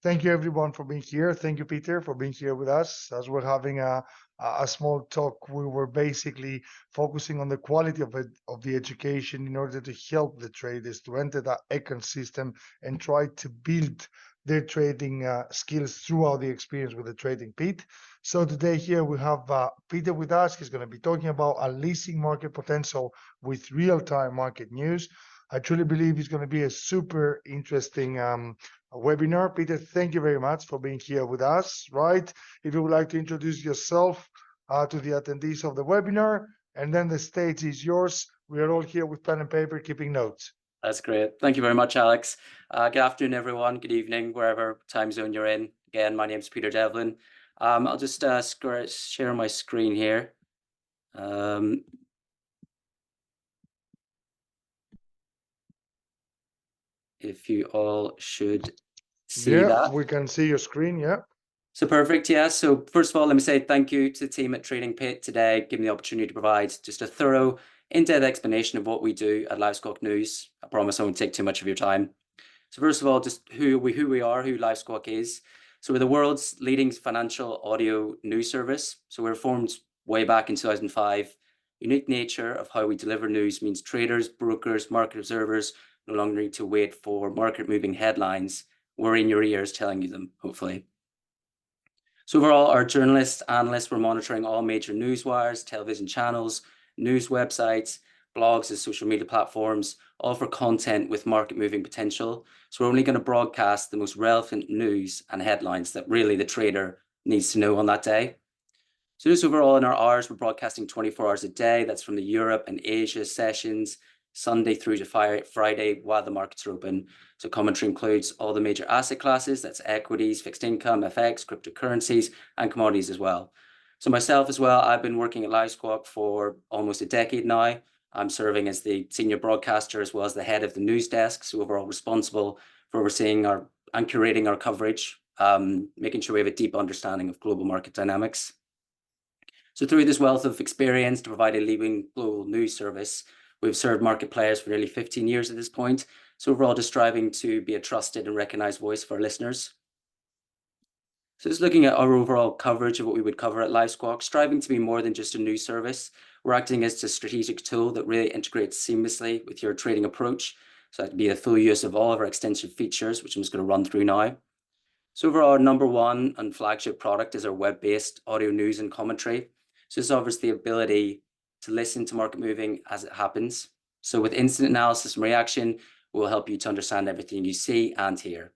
Thank you everyone for being here. Thank you, Peter, for being here with us. As we're having a small talk, we were basically focusing on the quality of the education in order to help the traders to enter that ecosystem and try to build their trading skills throughout the experience with the trading pit. So today here we have Peter with us. He's going to be talking about unleashing market potential with real-time market news. I truly believe it's going to be a super interesting webinar. Peter, thank you very much for being here with us, right? If you would like to introduce yourself to the attendees of the webinar, and then the stage is yours. We are all here with pen and paper, keeping notes. That's great. Thank you very much, Alex. Good afternoon, everyone. Good evening, wherever time zone you're in. Again, my name is Peter Devlin. I'll just share my screen here. If you all should see that. We can see your screen, yeah. So perfect, yeah. So first of all, let me say thank you to the team at Trading Pit today, giving me the opportunity to provide just a thorough, in-depth explanation of what we do at Livesquawk News. I promise I won't take too much of your time. So first of all, just who we are, who Livesquawk is. So we're the world's leading financial audio news service. So we were formed way back in 2005. Unique nature of how we deliver news means traders, brokers, market observers no longer need to wait for market-moving headlines. We're in your ears telling you them, hopefully. So overall, our journalists, analysts, we're monitoring all major news wires, television channels, news websites, blogs and social media platforms, all for content with market-moving potential. So we're only going to broadcast the most relevant news and headlines that really the trader needs to know on that day. So just overall in our hours, we're broadcasting 24 hours a day. That's from the Europe and Asia sessions, Sunday through to Friday while the markets are open. So commentary includes all the major asset classes, that's equities, fixed income, FX, cryptocurrencies, and commodities as well. So myself as well, I've been working at Livesquawk for almost a decade now. I'm serving as the senior broadcaster as well as the head of the news desk. So overall responsible for overseeing and curating our coverage, making sure we have a deep understanding of global market dynamics. So through this wealth of experience to provide a leading global news service, we've served market players for nearly 15 years at this point. So overall, just striving to be a trusted and recognized voice for our listeners. So just looking at our overall coverage of what we would cover at Livesquawk, striving to be more than just a news service. We're acting as a strategic tool that really integrates seamlessly with your trading approach. So that could be the full use of all of our extensive features, which I'm just going to run through now. So overall, our number one and flagship product is our web-based audio news and commentary. So this offers the ability to listen to market moving as it happens. So with instant analysis and reaction, we'll help you to understand everything you see and hear.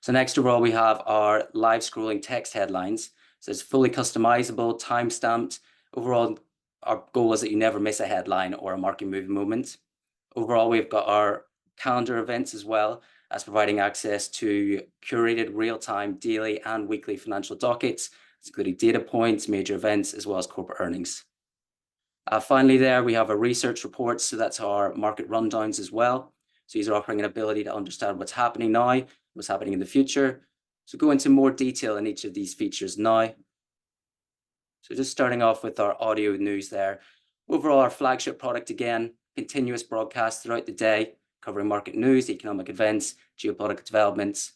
So next overall, we have our live scrolling text headlines. So it's fully customizable, time-stamped. Overall, our goal is that you never miss a headline or a market moving moment. Overall, we've got our calendar events as well as providing access to curated real-time daily and weekly financial dockets, including data points, major events, as well as corporate earnings. Finally, there we have our research reports. So that's our market rundowns as well. So these are offering an ability to understand what's happening now, what's happening in the future. So go into more detail in each of these features now. So just starting off with our audio news there. Overall, our flagship product, again, continuous broadcast throughout the day, covering market news, economic events, geopolitical developments.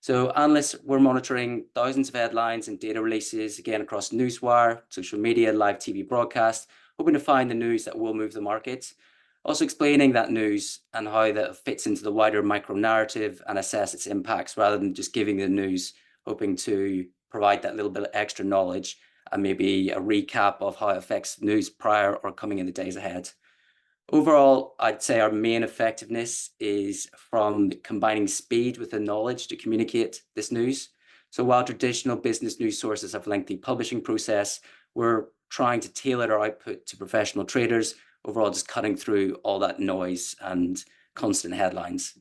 So analysts, we're monitoring thousands of headlines and data releases, again, across newswire, social media, live TV broadcast, hoping to find the news that will move the markets. Also explaining that news and how that fits into the wider micro narrative and assess its impacts rather than just giving the news, hoping to provide that little bit of extra knowledge and maybe a recap of how it affects news prior or coming in the days ahead. Overall, I'd say our main effectiveness is from combining speed with the knowledge to communicate this news. So while traditional business news sources have a lengthy publishing process, we're trying to tailor our output to professional traders, overall just cutting through all that noise and constant headlines.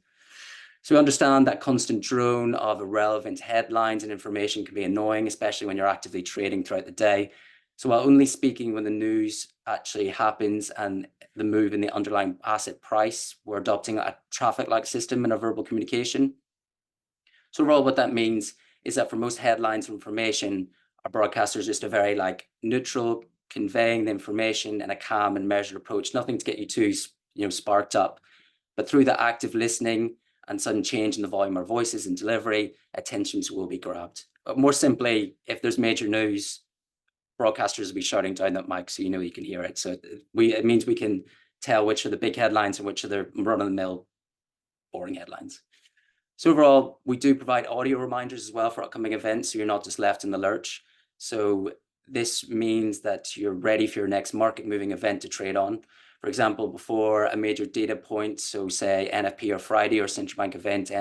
So we understand that constant drone of irrelevant headlines and information can be annoying, especially when you're actively trading throughout the day. So while only speaking when the news actually happens and the move in the underlying asset price, we're adopting a traffic-like system in our verbal communication. So overall, what that means is that for most headlines and information, our broadcaster is just a very neutral, conveying the information in a calm and measured approach, nothing to get you too sparked up. But through the active listening and sudden change in the volume of voices and delivery, attentions will be grabbed. But more simply, if there's major news, broadcasters will be shouting down that mic so you know you can hear it. So it means we can tell which are the big headlines and which are the run-of-the-mill boring headlines. So overall, we do provide audio reminders as well for upcoming events, so you're not just left in the lurch. So this means that you're ready for your next market-moving event to trade on. For example, before a major data point, so say NFP or Friday or central bank event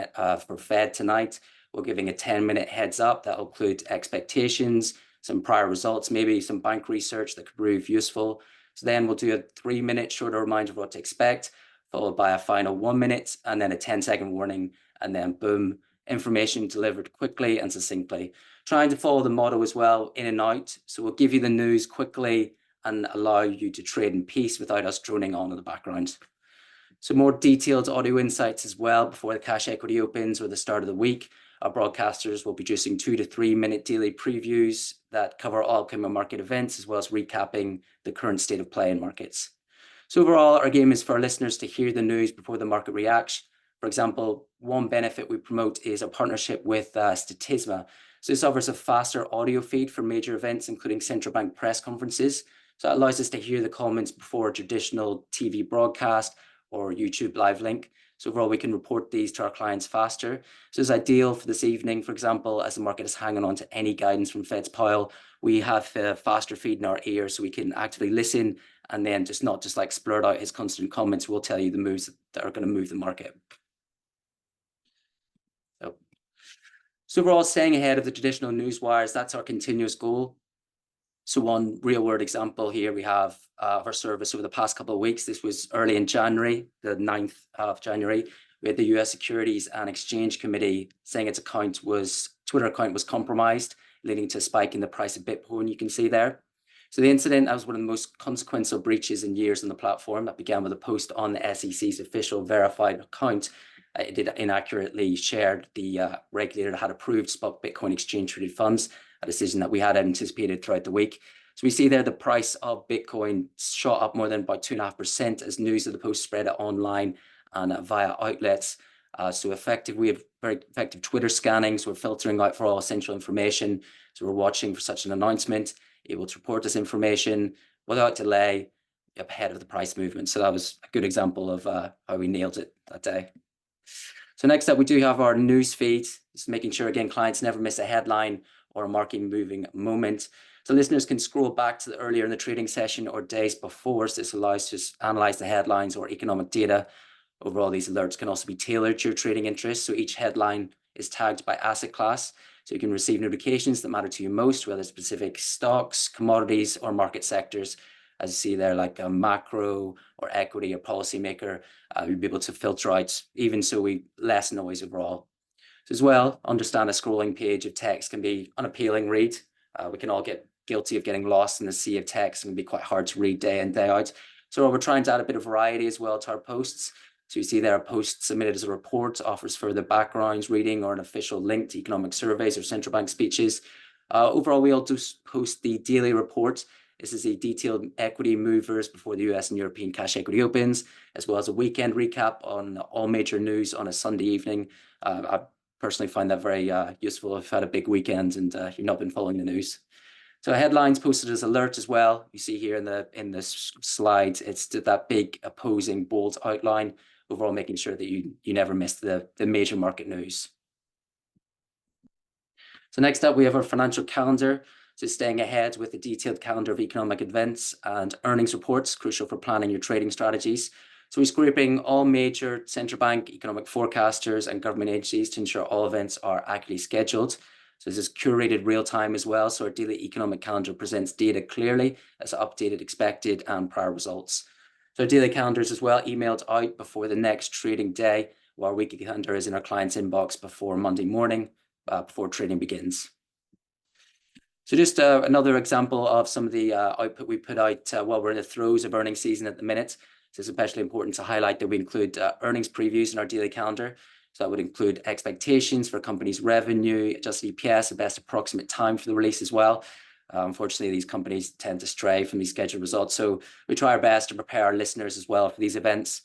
for Fed tonight, we're giving a 10-minute heads up. That'll include expectations, some prior results, maybe some bank research that could prove useful. So then we'll do a 3-minute shorter reminder of what to expect, followed by a final 1 minute, and then a 10-second warning, and then boom, information delivered quickly and succinctly. Trying to follow the model as well, in and out. So we'll give you the news quickly and allow you to trade in peace without us droning on in the background. So more detailed audio insights as well before the cash equity opens or the start of the week. Our broadcasters will be producing 2 to 3 minute daily previews that cover all upcoming market events, as well as recapping the current state of play in markets. So overall, our game is for our listeners to hear the news before the market reacts. For example, one benefit we promote is a partnership with Statisma. So this offers a faster audio feed for major events, including central bank press conferences. So it allows us to hear the comments before a traditional TV broadcast or YouTube live link. So overall, we can report these to our clients faster. So it's ideal for this evening, for example, as the market is hanging on to any guidance from Fed's Powell, we have a faster feed in our ear so we can actively listen and then not just like splurt out his constant comments. We'll tell you the moves that are going to move the market. So overall, staying ahead of the traditional news wires, that's our continuous goal. So one real world example here we have of our service over the past couple of weeks. This was early in January, the 9th of January. We had the US Securities and Exchange Committee saying its Twitter account was compromised, leading to a spike in the price of Bitcoin, you can see there. So the incident was one of the most consequential breaches in years on the platform. That began with a post on the SEC's official verified account. It did inaccurately shared the regulator had approved spot Bitcoin exchange traded funds, a decision that we had anticipated throughout the week. So we see there the price of Bitcoin shot up more than about 2.5% as news of the post spread online and via outlets. So we have very effective Twitter scanning. So we're filtering out for all essential information. So we're watching for such an announcement, able to report this information without delay ahead of the price movement. So that was a good example of how we nailed it that day. So next up, we do have our news feed. Just making sure, again, clients never miss a headline or a market moving moment. So listeners can scroll back to the earlier in the trading session or days before. So this allows us to analyze the headlines or economic data. Overall, these alerts can also be tailored to your trading interests. So each headline is tagged by asset class. So you can receive notifications that matter to you most, whether specific stocks, commodities, or market sectors. As you see there, like a macro or equity or policymaker, you'll be able to filter out, even so less noise overall. So as well, understand a scrolling page of text can be unappealing read. We can all get guilty of getting lost in the sea of text and it can be quite hard to read day in, day out. So we're trying to add a bit of variety as well to our posts. So you see there, a post submitted as a report offers further backgrounds, reading, or an official link to economic surveys or central bank speeches. Overall, we also post the daily report. This is a detailed equity movers before the US and European cash equity opens, as well as a weekend recap on all major news on a Sunday evening. I personally find that very useful if you've had a big weekend and you've not been following the news. So headlines posted as alert as well. You see here in the slide, it's that big opposing bold outline, overall making sure that you never miss the major market news. So next up, we have our financial calendar. So staying ahead with a detailed calendar of economic events and earnings reports, crucial for planning your trading strategies. So we're scraping all major central bank, economic forecasters, and government agencies to ensure all events are accurately scheduled. So this is curated real time as well. So our daily economic calendar presents data clearly as updated, expected, and prior results. So our daily calendars as well emailed out before the next trading day, while our weekly calendar is in our client's inbox before Monday morning, before trading begins. So just another example of some of the output we put out while we're in the throes of earnings season at the minute. So it's especially important to highlight that we include earnings previews in our daily calendar. So that would include expectations for companies' revenue, adjusted EPS, the best approximate time for the release as well. Unfortunately, these companies tend to stray from these scheduled results. So we try our best to prepare our listeners as well for these events.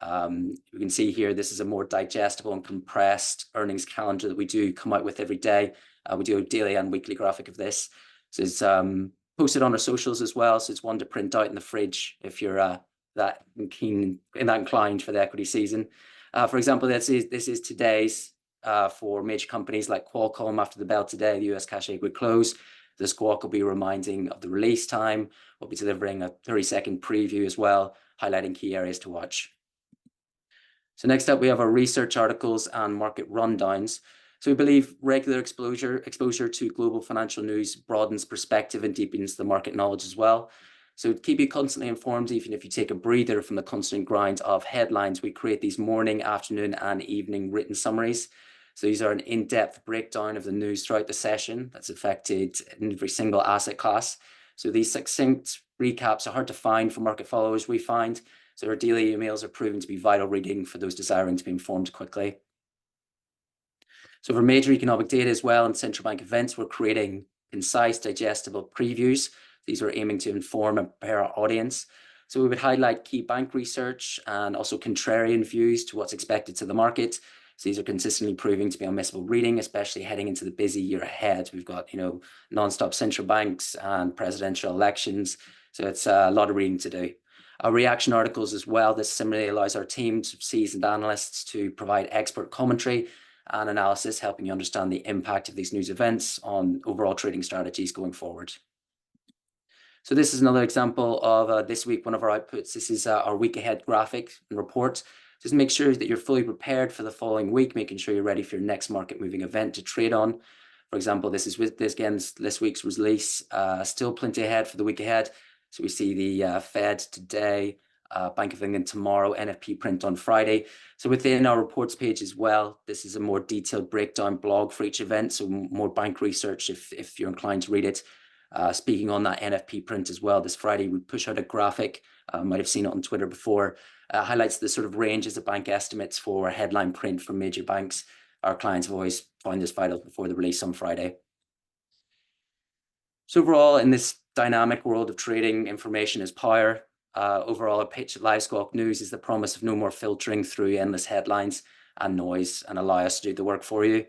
We can see here, this is a more digestible and compressed earnings calendar that we do come out with every day. We do a daily and weekly graphic of this. So it's posted on our socials as well. So it's one to print out in the fridge if you're that inclined for the equity season. For example, this is today's for major companies like Qualcomm. After the bell today, the US cash would close. The Squawk will be reminding of the release time. We'll be delivering a 30-second preview as well, highlighting key areas to watch. So next up, we have our research articles and market rundowns. So we believe regular exposure to global financial news broadens perspective and deepens the market knowledge as well. So to keep you constantly informed, even if you take a breather from the constant grind of headlines, we create these morning, afternoon, and evening written summaries. So these are an in-depth breakdown of the news throughout the session that's affected in every single asset class. So these succinct recaps are hard to find for market followers, we find. So our daily emails are proven to be vital reading for those desiring to be informed quickly. So for major economic data as well and central bank events, we're creating concise, digestible previews. These are aiming to inform and prepare our audience. So we would highlight key bank research and also contrarian views to what's expected to the market. So these are consistently proving to be unmissable reading, especially heading into the busy year ahead. We've got, non-stop central banks and presidential elections. So it's a lot of reading to do. Our reaction articles as well. This similarly allows our team of seasoned analysts to provide expert commentary and analysis, helping you understand the impact of these news events on overall trading strategies going forward. So this is another example of this week, one of our outputs. This is our week ahead graphic and report. Just make sure that you're fully prepared for the following week, making sure you're ready for your next market moving event to trade on. For example, this is with this week's release, still plenty ahead for the week ahead. So we see the Fed today, Bank of England tomorrow, NFP print on Friday. So within our reports page as well, this is a more detailed breakdown blog for each event. So more bank research if you're inclined to read it. Speaking on that NFP print as well, this Friday we push out a graphic, might have seen it on Twitter before, highlights the sort of ranges of bank estimates for headline print from major banks. Our clients have always found this vital before the release on Friday. So overall, in this dynamic world of trading, information is power. Overall, our pitch at Livesquawk News is the promise of no more filtering through endless headlines and noise and allow us to do the work for you.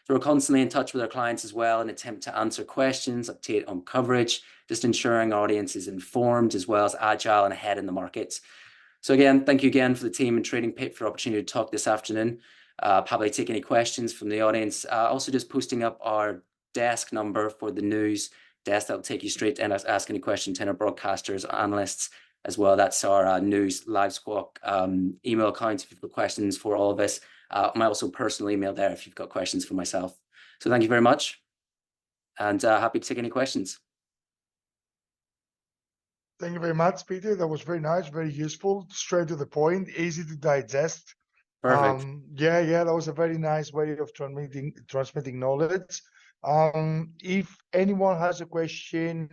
So we're constantly in touch with our clients as well and attempt to answer questions, update on coverage, just ensuring our audience is informed as well as agile and ahead in the markets. So again, thank you again for the team and Trading Pit for the opportunity to talk this afternoon. Probably take any questions from the audience. Also just posting up our desk number for the news desk that'll take you straight to ask any questions to our broadcasters, analysts as well. That's our news Livesquawk email account if you've got questions for all of us. My also personal email there if you've got questions for myself. So thank you very much and happy to take any questions. Thank you very much, Peter. That was very nice, very useful, straight to the point, easy to digest. Perfect. Yeah, that was a very nice way of transmitting knowledge. If anyone has a question,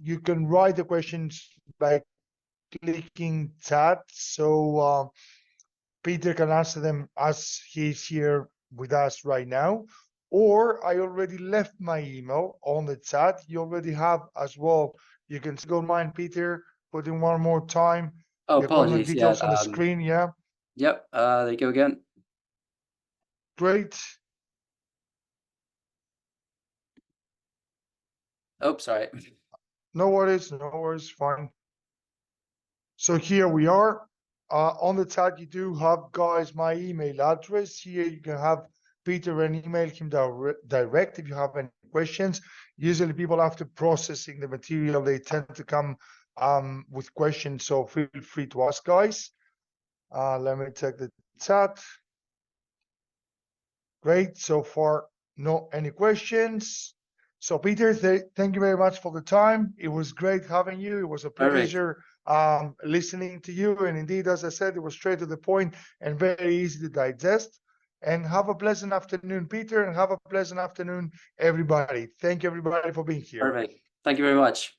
you can write the questions by clicking chat. So Peter can answer them as he's here with us right now. Or I already left my email on the chat. You already have as well. You can go mine, Peter, put in one more time. Oh, The contact apologies. details Yeah, on the screen, yeah. Yep, there you go again. Great. Oh, sorry. No worries, fine. So here we are. On the chat, you do have, guys, my email address. Here you can have Peter and email him direct if you have any questions. Usually people after processing the material, they tend to come with questions. So feel free to ask, guys. Let me check the chat. Great, so far, no any questions. So Peter, thank you very much for the time. It was great having you. It was a pleasure listening to you. And indeed, as I said, it was straight to the point and very easy to digest. And have a pleasant afternoon, Peter, and have a pleasant afternoon, everybody. Thank you, everybody, for being here. Perfect. Thank you very much.